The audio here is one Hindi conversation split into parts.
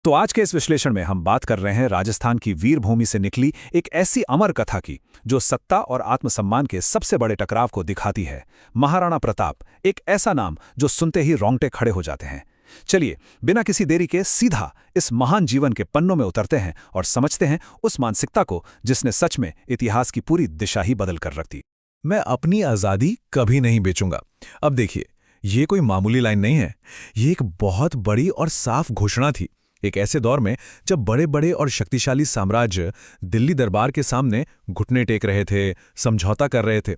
तो आज के इस विश्लेषण में हम बात कर रहे हैं राजस्थान की वीर भूमि से निकली एक ऐसी अमर कथा की जो सत्ता और आत्मसम्मान के सबसे बड़े टकराव को दिखाती है। महाराणा प्रताप, एक ऐसा नाम जो सुनते ही रोंगटे खड़े हो जाते हैं। चलिए, बिना किसी देरी के सीधा इस महान जीवन के पन्नों में उतरते हैं और समझते हैं उस मानसिकता को जिसने सच में इतिहास की पूरी दिशा ही बदल कर रख दी। मैं अपनी आज़ादी कभी नहीं बेचूंगा। अब देखिए, ये कोई मामूली लाइन नहीं है, ये एक बहुत बड़ी और साफ घोषणा थी। एक ऐसे दौर में जब बड़े बड़े और शक्तिशाली साम्राज्य दिल्ली दरबार के सामने घुटने टेक रहे थे, समझौता कर रहे थे,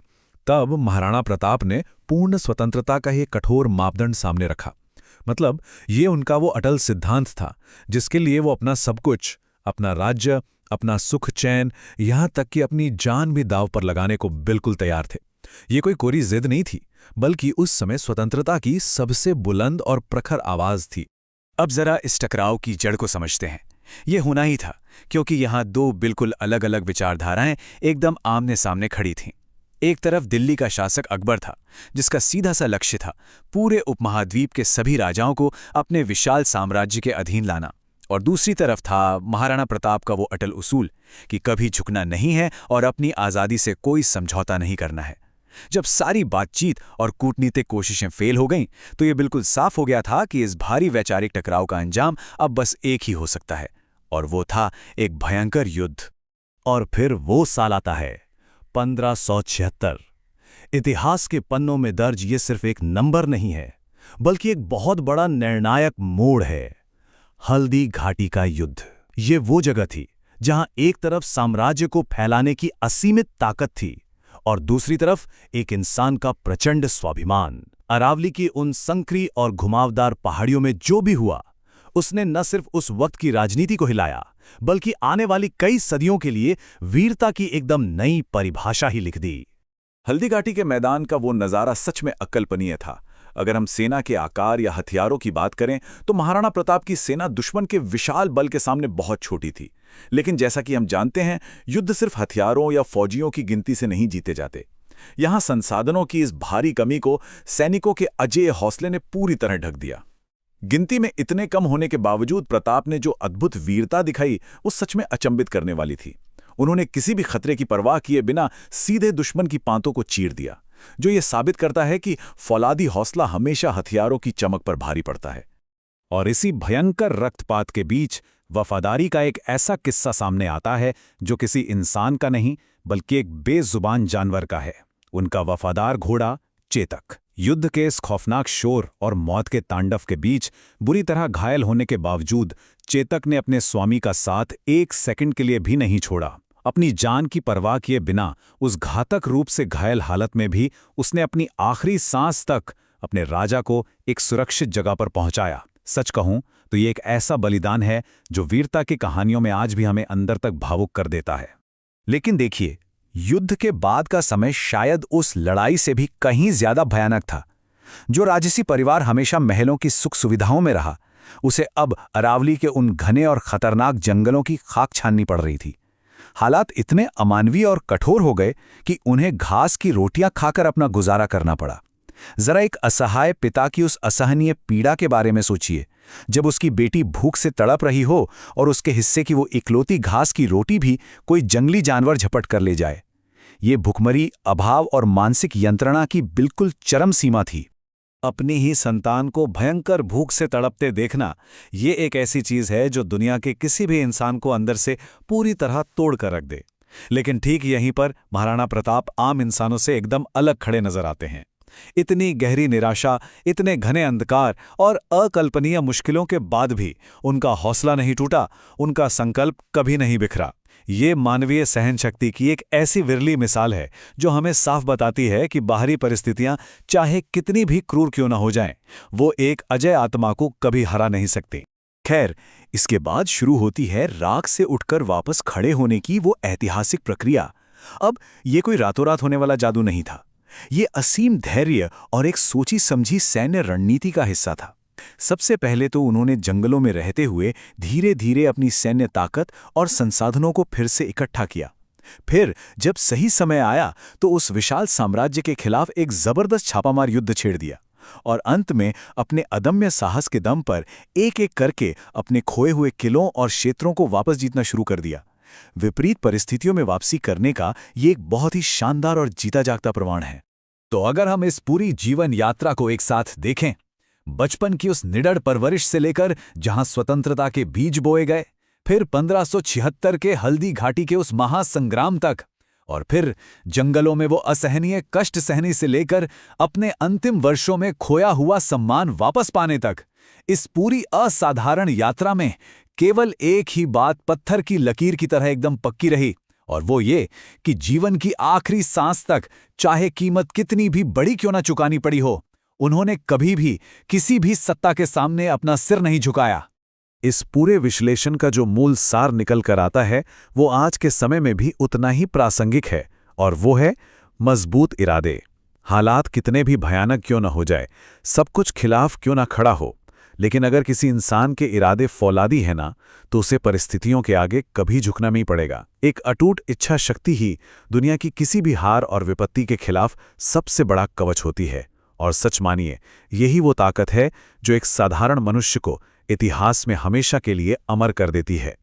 तब महाराणा प्रताप ने पूर्ण स्वतंत्रता का एक कठोर मापदंड सामने रखा। मतलब ये उनका वो अटल सिद्धांत था जिसके लिए वो अपना सब कुछ, अपना राज्य, अपना सुख चैन, यहां तक कि अपनी जान भी दांव पर लगाने को बिल्कुल तैयार थे। ये कोई कोरी जिद नहीं थी, बल्कि उस समय स्वतंत्रता की सबसे बुलंद और प्रखर आवाज थी। अब जरा इस टकराव की जड़ को समझते हैं। ये होना ही था, क्योंकि यहाँ दो बिल्कुल अलग अलग विचारधाराएं एकदम आमने सामने खड़ी थीं। एक तरफ दिल्ली का शासक अकबर था, जिसका सीधा सा लक्ष्य था पूरे उपमहाद्वीप के सभी राजाओं को अपने विशाल साम्राज्य के अधीन लाना, और दूसरी तरफ था महाराणा प्रताप का वो अटल उसूल कि कभी झुकना नहीं है और अपनी आज़ादी से कोई समझौता नहीं करना है। जब सारी बातचीत और कूटनीतिक कोशिशें फेल हो गईं, तो ये बिल्कुल साफ हो गया था कि इस भारी वैचारिक टकराव का अंजाम अब बस एक ही हो सकता है, और वो था एक भयंकर युद्ध। और फिर वो साल आता है 1576। इतिहास के पन्नों में दर्ज ये सिर्फ एक नंबर नहीं है, बल्कि एक बहुत बड़ा निर्णायक मोड़ है। हल्दी घाटी का युद्ध। ये वो जगह थी जहां एक तरफ साम्राज्य को फैलाने की असीमित ताकत थी और दूसरी तरफ एक इंसान का प्रचंड स्वाभिमान। अरावली की उन संकरी और घुमावदार पहाड़ियों में जो भी हुआ, उसने न सिर्फ उस वक्त की राजनीति को हिलाया, बल्कि आने वाली कई सदियों के लिए वीरता की एकदम नई परिभाषा ही लिख दी। हल्दी घाटी के मैदान का वो नज़ारा सच में अकल्पनीय था। अगर हम सेना के आकार या हथियारों की बात करें तो महाराणा प्रताप की सेना दुश्मन के विशाल बल के सामने बहुत छोटी थी। लेकिन जैसा कि हम जानते हैं, युद्ध सिर्फ हथियारों या फौजियों की गिनती से नहीं जीते जाते। यहां संसाधनों की इस भारी कमी को सैनिकों के अजेय हौसले ने पूरी तरह ढक दिया। गिनती में इतने कम होने के बावजूद प्रताप ने जो अद्भुत वीरता दिखाई, वो सच में अचंभित करने वाली थी। उन्होंने किसी भी खतरे की परवाह किए बिना सीधे दुश्मन की पांतों को चीर दिया, जो ये साबित करता है कि फौलादी हौसला हमेशा हथियारों की चमक पर भारी पड़ता है। और इसी भयंकर रक्तपात के बीच वफादारी का एक ऐसा किस्सा सामने आता है जो किसी इंसान का नहीं, बल्कि एक बेजुबान जानवर का है। उनका वफादार घोड़ा चेतक। युद्ध के इस खौफनाक शोर और मौत के तांडव के बीच बुरी तरह घायल होने के बावजूद चेतक ने अपने स्वामी का साथ एक सेकंड के लिए भी नहीं छोड़ा। अपनी जान की परवाह किए बिना उस घातक रूप से घायल हालत में भी उसने अपनी आखिरी सांस तक अपने राजा को एक सुरक्षित जगह पर पहुंचाया। सच कहूं तो ये एक ऐसा बलिदान है जो वीरता की कहानियों में आज भी हमें अंदर तक भावुक कर देता है। लेकिन देखिए, युद्ध के बाद का समय शायद उस लड़ाई से भी कहीं ज्यादा भयानक था। जो राजसी परिवार हमेशा महलों की सुख सुविधाओं में रहा, उसे अब अरावली के उन घने और खतरनाक जंगलों की खाक छाननी पड़ रही थी। हालात इतने अमानवीय और कठोर हो गए कि उन्हें घास की रोटियां खाकर अपना गुजारा करना पड़ा। जरा एक असहाय पिता की उस असहनीय पीड़ा के बारे में सोचिए, जब उसकी बेटी भूख से तड़प रही हो और उसके हिस्से की वो इकलौती घास की रोटी भी कोई जंगली जानवर झपट कर ले जाए। ये भुखमरी, अभाव और मानसिक यंत्रणा की बिल्कुल चरम सीमा थी। अपनी ही संतान को भयंकर भूख से तड़पते देखना, ये एक ऐसी चीज है जो दुनिया के किसी भी इंसान को अंदर से पूरी तरह तोड़ कर रख दे। लेकिन ठीक यहीं पर महाराणा प्रताप आम इंसानों से एकदम अलग खड़े नजर आते हैं। इतनी गहरी निराशा, इतने घने अंधकार और अकल्पनीय मुश्किलों के बाद भी उनका हौसला नहीं टूटा, उनका संकल्प कभी नहीं बिखरा। ये मानवीय सहन शक्ति की एक ऐसी विरली मिसाल है जो हमें साफ बताती है कि बाहरी परिस्थितियां चाहे कितनी भी क्रूर क्यों न हो जाएं, वो एक अजय आत्मा को कभी हरा नहीं सकती। खैर, इसके बाद शुरू होती है राख से उठकर वापस खड़े होने की वो ऐतिहासिक प्रक्रिया। अब ये कोई रातों रात होने वाला जादू नहीं था। ये असीम धैर्य और एक सोची समझी सैन्य रणनीति का हिस्सा था। सबसे पहले तो उन्होंने जंगलों में रहते हुए धीरे धीरे अपनी सैन्य ताकत और संसाधनों को फिर से इकट्ठा किया। फिर जब सही समय आया तो उस विशाल साम्राज्य के खिलाफ एक जबरदस्त छापामार युद्ध छेड़ दिया। और अंत में अपने अदम्य साहस के दम पर एक एक करके अपने खोए हुए किलों और क्षेत्रों को वापस जीतना शुरू कर दिया। विपरीत परिस्थितियों में वापसी करने का ये एक बहुत ही शानदार और जीता जागता प्रमाण है। तो अगर हम इस पूरी जीवन यात्रा को एक साथ देखें, बचपन की उस निडर परवरिश से लेकर जहां स्वतंत्रता के बीज बोए गए, फिर 1576 के हल्दी घाटी के उस महासंग्राम तक, और फिर जंगलों में वो असहनीय कष्ट सहने से लेकर अपने अंतिम वर्षों में खोया हुआ सम्मान वापस पाने तक, इस पूरी असाधारण यात्रा में केवल एक ही बात पत्थर की लकीर की तरह एकदम पक्की रही, और वो ये कि जीवन की आखिरी सांस तक, चाहे कीमत कितनी भी बड़ी क्यों ना चुकानी पड़ी हो, उन्होंने कभी भी किसी भी सत्ता के सामने अपना सिर नहीं झुकाया। इस पूरे विश्लेषण का जो मूल सार निकल कर आता है वो आज के समय में भी उतना ही प्रासंगिक है, और वो है मजबूत इरादे। हालात कितने भी भयानक क्यों न हो जाए, सब कुछ खिलाफ क्यों ना खड़ा हो, लेकिन अगर किसी इंसान के इरादे फौलादी है ना, तो उसे परिस्थितियों के आगे कभी झुकना नहीं पड़ेगा। एक अटूट इच्छा शक्ति ही दुनिया की किसी भी हार और विपत्ति के खिलाफ सबसे बड़ा कवच होती है। और सच मानिए, यही वो ताकत है जो एक साधारण मनुष्य को इतिहास में हमेशा के लिए अमर कर देती है।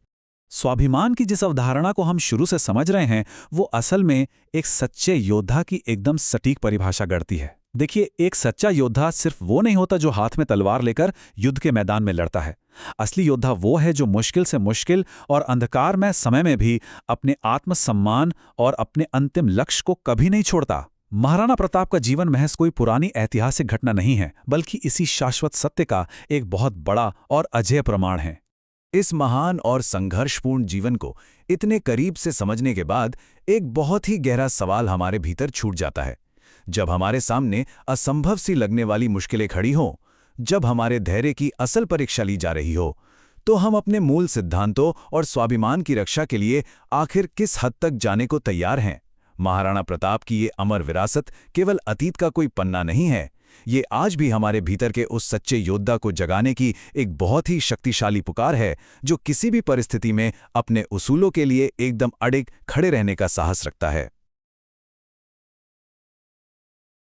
स्वाभिमान की जिस अवधारणा को हम शुरू से समझ रहे हैं, वो असल में एक सच्चे योद्धा की एकदम सटीक परिभाषा गढ़ती है। देखिए, एक सच्चा योद्धा सिर्फ वो नहीं होता जो हाथ में तलवार लेकर युद्ध के मैदान में लड़ता है। असली योद्धा वो है जो मुश्किल से मुश्किल और अंधकारमय समय में भी अपने आत्मसम्मान और अपने अंतिम लक्ष्य को कभी नहीं छोड़ता। महाराणा प्रताप का जीवन महज कोई पुरानी ऐतिहासिक घटना नहीं है, बल्कि इसी शाश्वत सत्य का एक बहुत बड़ा और अजेय प्रमाण है। इस महान और संघर्षपूर्ण जीवन को इतने करीब से समझने के बाद एक बहुत ही गहरा सवाल हमारे भीतर छूट जाता है। जब हमारे सामने असंभव सी लगने वाली मुश्किलें खड़ी हों, जब हमारे धैर्य की असल परीक्षा ली जा रही हो, तो हम अपने मूल सिद्धांतों और स्वाभिमान की रक्षा के लिए आखिर किस हद तक जाने को तैयार हैं? महाराणा प्रताप की ये अमर विरासत केवल अतीत का कोई पन्ना नहीं है, ये आज भी हमारे भीतर के उस सच्चे योद्धा को जगाने की एक बहुत ही शक्तिशाली पुकार है, जो किसी भी परिस्थिति में अपने उसूलों के लिए एकदम अडिग खड़े रहने का साहस रखता है।